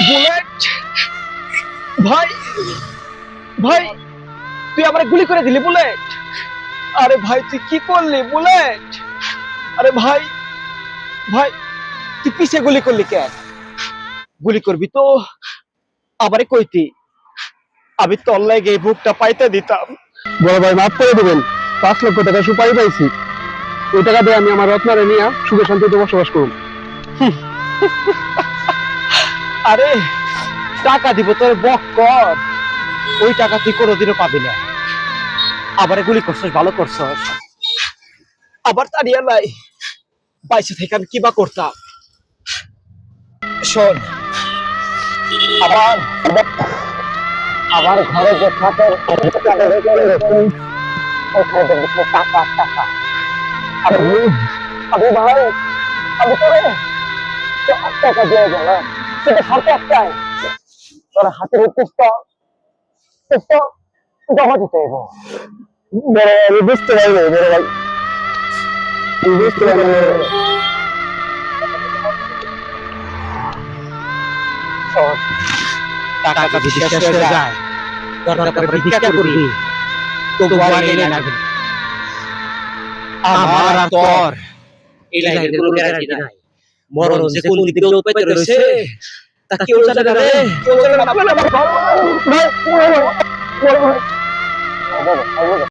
Bullet ভাই, ভাই তুই আমার গুলি করে দিলি বুলেট। আরে ভাই তুই কি করলি বুলেট? আরে ভাই, ভাই তুই পিছে গুলি করলি কেন? গুলি করবি তো আবারে কইতি, আমি তোর লাগে এই বুকটা পাইতে দিতাম। বড় ভাই মাফ করে দিবেন, 5 লক্ষ টাকা সুপারি পাইছি, ওই টাকা দিয়ে আমি আমার রত্নারে নিয়ে সুখে শান্তিতে বসবাস করুন। আরে টাকা দিব তোর বক্কর, ওই টাকা তুই কোনোদিনও পাবি না। আবারে গুলি করছস, ভালো করছস। আবার তাড়িয়া নাই, বাইসে থেকে আমি কিবা করতাম। শোন, আবার আমার ঘরে যে খাটের টাকা টাকা, আমি ভাই, আমি তোরে টাকা দিয়ে গেল, সেটা হাতে একটাই, তোর হাতের পিস্তল পিস্তল জমা দিতে হইব। বড় ভাই আমি বুঝতে পারি নাই, বড় ভাই আমি বুঝতে পারি নাই। শোন, টাকা যদি শেষ হয়ে যায়, দরকার পড়ে ভিক্ষা করবি, তবু আর এনে লাগবে না। আমার আর তোর এই লাইনের কোনো গ্যারান্টি নাই। মরণ যে কোন দিকে উৎপাইতে রয়েছে তা কেউ জানে না রে, কেউ জানে না। ভাই